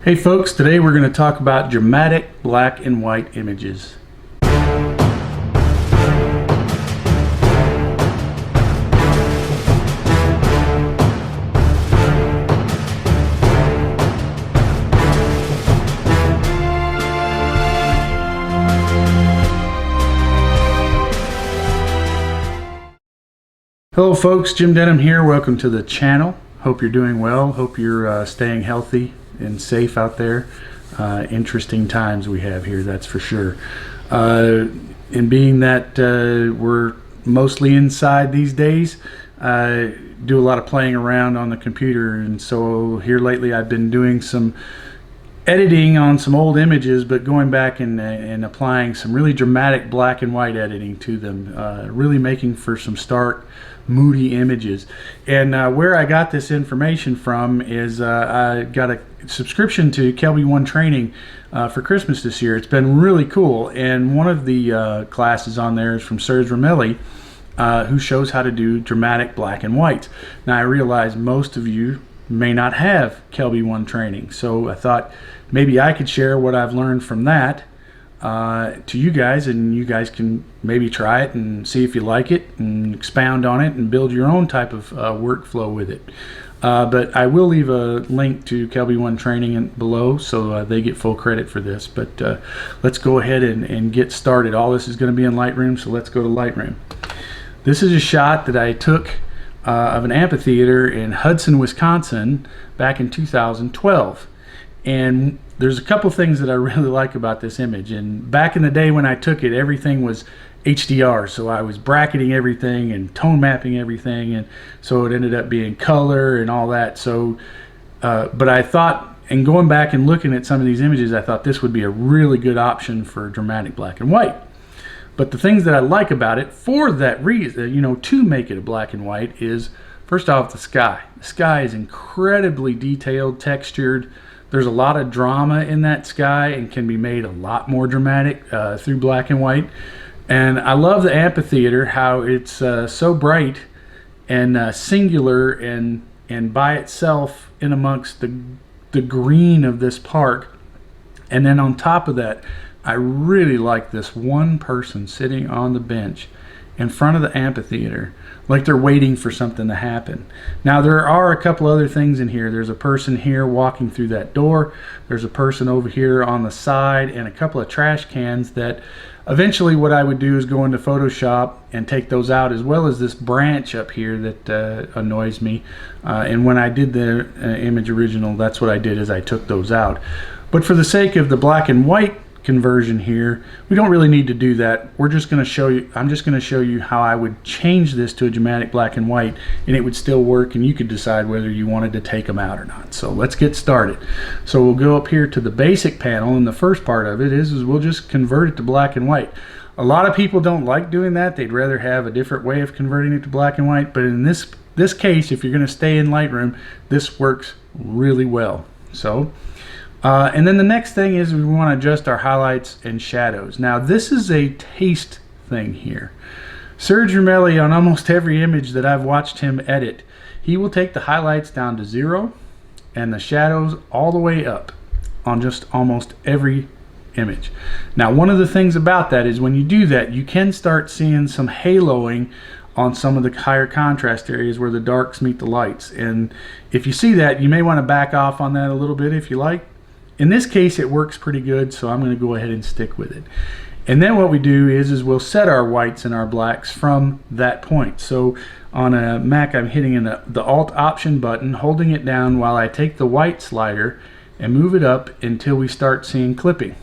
Hey folks, today we're going to talk about dramatic black and white images. Hello folks, Jim Denham here. Welcome to the channel. Hope you're doing well. Hope you're staying healthy and safe out there. Interesting times we have here, that's for sure. And being that we're mostly inside these days, do a lot of playing around on the computer, and so here lately I've been doing some editing on some old images, but going back and applying some really dramatic black and white editing to them, really making for some stark, moody images. And where I got this information from is I got a subscription to KelbyOne Training for Christmas this year. It's been really cool, and one of the classes on there is from Serge Ramelli, who shows how to do dramatic black and white. Now I realize most of you may not have KelbyOne Training, so I thought maybe I could share what I've learned from that to you guys, and you guys can maybe try it and see if you like it and expound on it and build your own type of workflow with it. But I will leave a link to KelbyOne Training below, so they get full credit for this. But let's go ahead and get started. All this is going to be in Lightroom, so let's go to Lightroom. This is a shot that I took of an amphitheater in Hudson, Wisconsin back in 2012. And there's a couple things that I really like about this image. And back in the day when I took it, everything was HDR, so I was bracketing everything and tone mapping everything, and so it ended up being color and all that. So but I thought, and going back and looking at some of these images, I thought this would be a really good option for dramatic black and white. But the things that I like about it for that reason, you know, to make it a black and white, is first off the sky. The sky is incredibly detailed, textured. There's a lot of drama in that sky and can be made a lot more dramatic through black and white. And I love the amphitheater, how it's so bright and singular and by itself in amongst the green of this park. And then on top of that, I really like this one person sitting on the bench in front of the amphitheater, like they're waiting for something to happen. Now there are a couple other things in here. There's a person here walking through that door. There's a person over here on the side, and a couple of trash cans that eventually what I would do is go into Photoshop and take those out, as well as this branch up here that annoys me. And when I did the image original, that's what I did, is I took those out. But for the sake of the black and white conversion here, we don't really need to do that. We're just going to show you, I'm just going to show you how I would change this to a dramatic black and white, and it would still work, and you could decide whether you wanted to take them out or not. So let's get started. So we'll go up here to the basic panel, and the first part of it is we'll just convert it to black and white. A lot of people don't like doing that. They'd rather have a different way of converting it to black and white, but in this case, if you're going to stay in Lightroom, this works really well. So and then the next thing is we want to adjust our highlights and shadows. Now this is a taste thing here. Serge Ramelli, on almost every image that I've watched him edit, he will take the highlights down to 0 and the shadows all the way up on just almost every image. Now one of the things about that is when you do that, you can start seeing some haloing on some of the higher contrast areas where the darks meet the lights. And if you see that, you may want to back off on that a little bit if you like. In this case it works pretty good, so I'm going to go ahead and stick with it. And then what we do is we'll set our whites and our blacks from that point. So on a Mac, I'm hitting the Alt Option button, holding it down while I take the white slider and move it up until we start seeing clipping.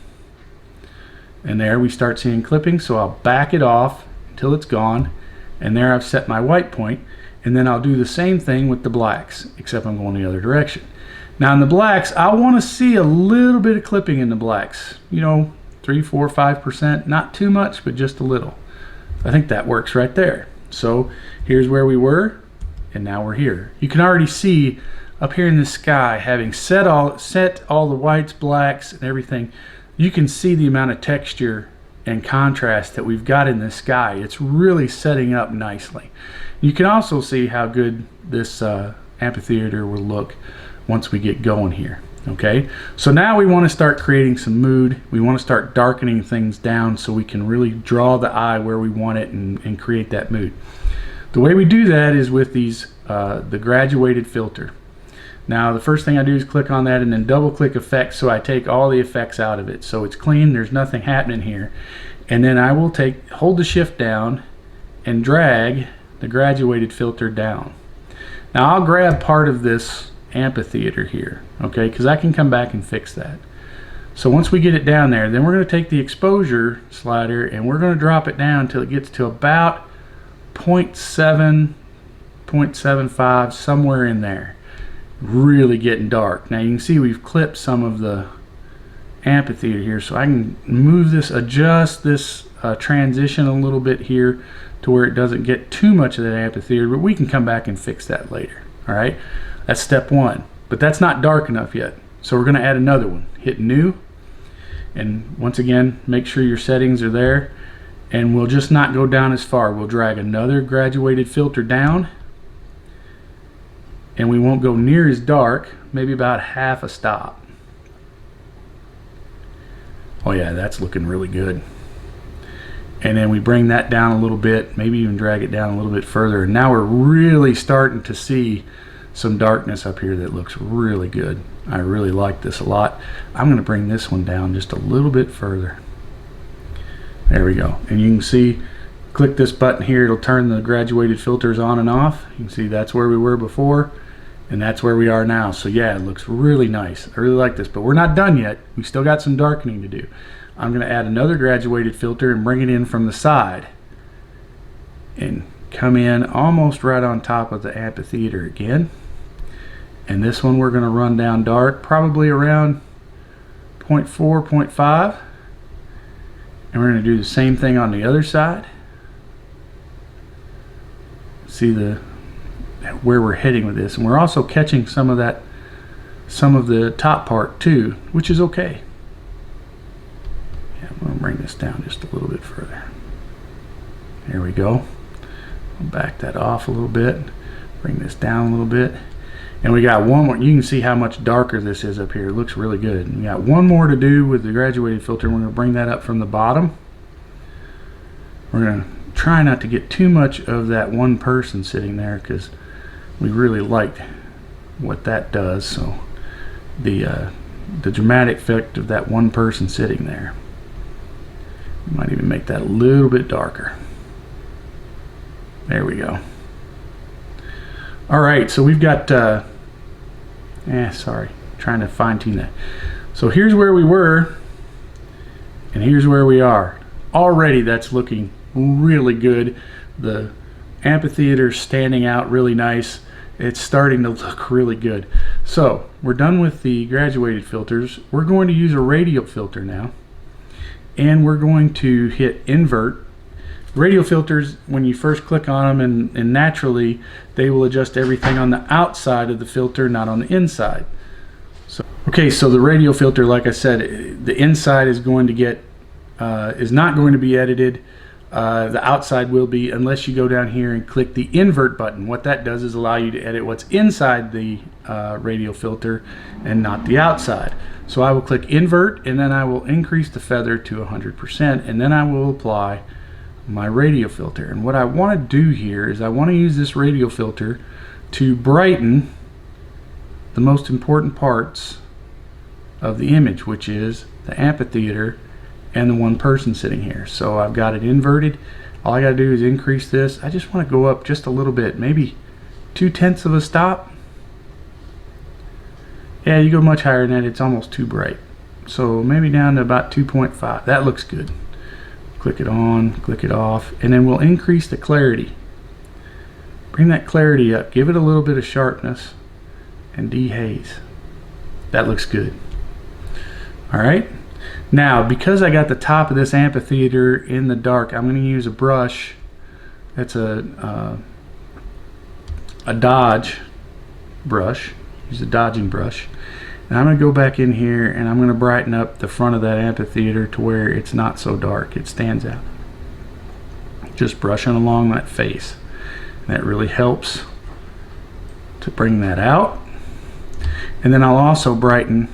And there we start seeing clipping, so I'll back it off until it's gone, and there I've set my white point. And then I'll do the same thing with the blacks, except I'm going the other direction. Now in the blacks, I want to see a little bit of clipping in the blacks. You know, 3, 4, 5%, not too much, but just a little. I think that works right there. So here's where we were, and now we're here. You can already see up here in the sky, having set all the whites, blacks, and everything, you can see the amount of texture and contrast that we've got in the sky. It's really setting up nicely. You can also see how good this amphitheater will look once we get going here. Okay, so now we want to start creating some mood. We want to start darkening things down so we can really draw the eye where we want it and create that mood. The way we do that is with these the graduated filter. Now the first thing I do is click on that and then double click effects, so I take all the effects out of it, so it's clean, there's nothing happening here. And then I will hold the shift down and drag the graduated filter down. Now I'll grab part of this amphitheater here, okay, because I can come back and fix that. So once we get it down there, then we're going to take the exposure slider and we're going to drop it down until it gets to about 0.7, 0.75, somewhere in there. Really getting dark. Now you can see we've clipped some of the amphitheater here, so I can move this, adjust this transition a little bit here to where it doesn't get too much of that amphitheater, but we can come back and fix that later. All right, that's step one, but that's not dark enough yet, so we're going to add another one. Hit new, and once again make sure your settings are there, and we'll just not go down as far. We'll drag another graduated filter down, and we won't go near as dark, maybe about half a stop. Oh yeah, that's looking really good. And then we bring that down a little bit, maybe even drag it down a little bit further. And now we're really starting to see some darkness up here that looks really good. I really like this a lot. I'm going to bring this one down just a little bit further. There we go. And you can see, click this button here, it'll turn the graduated filters on and off. You can see that's where we were before, and that's where we are now. So yeah, it looks really nice. I really like this, but we're not done yet. We still got some darkening to do. I'm going to add another graduated filter and bring it in from the side and come in almost right on top of the amphitheater again. And this one we're going to run down dark, probably around 0.4, 0.5. And we're going to do the same thing on the other side. See where we're heading with this, and we're also catching some of the top part too, which is okay. Yeah, I'm going to bring this down just a little bit further. There we go. I'll back that off a little bit, bring this down a little bit, and we got one more. You can see how much darker this is up here. It looks really good. We got one more to do with the graduated filter. We're going to bring that up from the bottom. We're going to try not to get too much of that one person sitting there, because we really liked what that does. So the dramatic effect of that one person sitting there, might even make that a little bit darker. There we go. All right, so we've got sorry, trying to fine-tune that. So here's where we were, and here's where we are. Already that's looking really good. The amphitheater standing out really nice. It's starting to look really good. So we're done with the graduated filters. We're going to use a radial filter now, and we're going to hit invert. Radial filters, when you first click on them, and naturally they will adjust everything on the outside of the filter, not on the inside. So okay, so the radial filter, like I said, the inside is going to get is not going to be edited. The outside will be, unless you go down here and click the invert button. What that does is allow you to edit what's inside the radial filter and not the outside. So I will click invert, and then I will increase the feather to 100%, and then I will apply my radial filter. And what I want to do here is I want to use this radial filter to brighten the most important parts of the image, which is the amphitheater and the one person sitting here. So I've got it inverted. All I got to do is increase this. I just want to go up just a little bit, maybe 0.2 of a stop. Yeah, you go much higher than that, it's almost too bright. So maybe down to about 2.5. That looks good. Click it on, click it off, and then we'll increase the clarity. Bring that clarity up, give it a little bit of sharpness, and dehaze. That looks good. All right. Now, because I got the top of this amphitheater in the dark, I'm going to use a brush. That's a dodge brush. Use a dodging brush. And I'm going to go back in here, and I'm going to brighten up the front of that amphitheater to where it's not so dark. It stands out. Just brushing along that face. That really helps to bring that out. And then I'll also brighten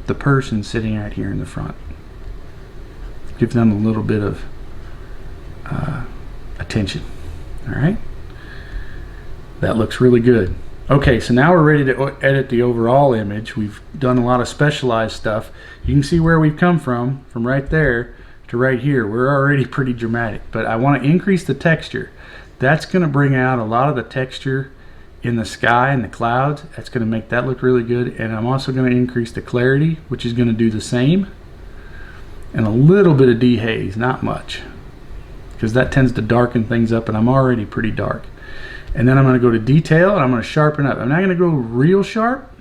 the person sitting right here in the front. Give them a little bit of attention. All right, that looks really good. Okay, so now we're ready to edit the overall image. We've done a lot of specialized stuff. You can see where we've come from right there to right here. We're already pretty dramatic, but I want to increase the texture. That's going to bring out a lot of the texture in the sky and the clouds. That's going to make that look really good. And I'm also going to increase the clarity, which is going to do the same. And a little bit of dehaze, not much, because that tends to darken things up, and I'm already pretty dark. And then I'm going to go to detail, and I'm going to sharpen up. I'm not going to go real sharp,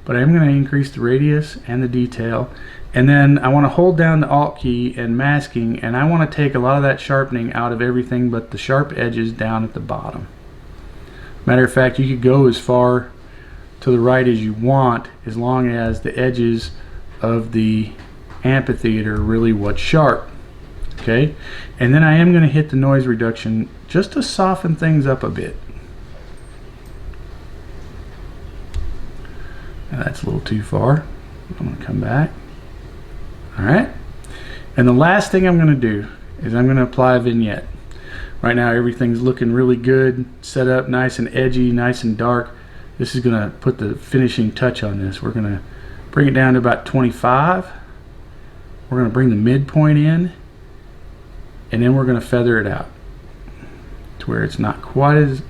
but I'm going to increase the radius and the detail. And then I want to hold down the Alt key and masking, and I want to take a lot of that sharpening out of everything but the sharp edges down at the bottom. Matter of fact, you could go as far to the right as you want, as long as the edges of the amphitheater are really what's sharp. Okay, and then I am going to hit the noise reduction just to soften things up a bit. Now that's a little too far. I'm going to come back. All right, and the last thing I'm going to do is I'm going to apply a vignette. Right now everything's looking really good, set up nice and edgy, nice and dark. This is going to put the finishing touch on this. We're going to bring it down to about 25. We're going to bring the midpoint in, and then we're going to feather it out to where it's not quite as.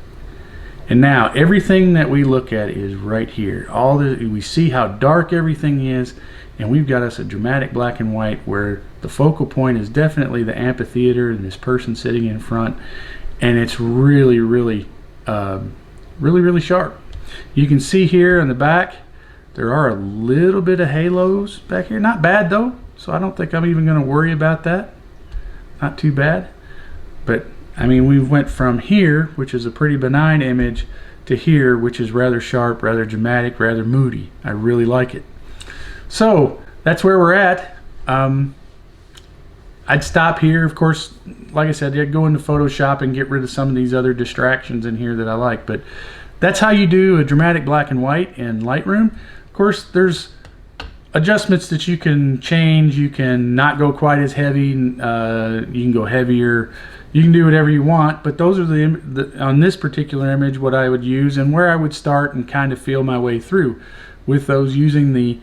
And now everything that we look at is right here. All we see how dark everything is, and we've got us a dramatic black and white where the focal point is definitely the amphitheater and this person sitting in front, and it's really sharp. You can see here in the back there are a little bit of halos back here. Not bad though, so I don't think I'm even going to worry about that. Not too bad. But I mean, we went from here, which is a pretty benign image, to here, which is rather sharp, rather dramatic, rather moody. I really like it. So that's where we're at. I'd stop here. Of course, like I said, I'd go into Photoshop and get rid of some of these other distractions in here that I like. But that's how you do a dramatic black and white in Lightroom. Of course, there's adjustments that you can change. You can not go quite as heavy. You can go heavier. You can do whatever you want. But those are on this particular image, what I would use and where I would start and kind of feel my way through with those, using the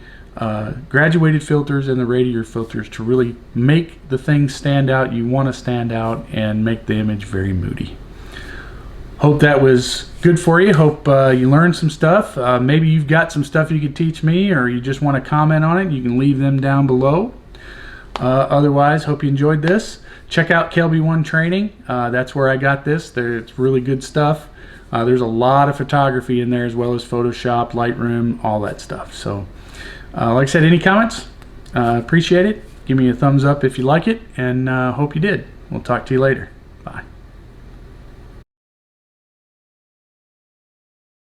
graduated filters and the radiator filters to really make the things stand out you want to stand out and make the image very moody. Hope that was good for you. Hope you learned some stuff. Maybe you've got some stuff you could teach me, or you just want to comment on it. You can leave them down below. Otherwise, hope you enjoyed this. Check out KelbyOne Training. That's where I got this. It's really good stuff. There's a lot of photography in there, as well as Photoshop, Lightroom, all that stuff. So like I said, any comments? Appreciate it. Give me a thumbs up if you like it, and hope you did. We'll talk to you later. Bye.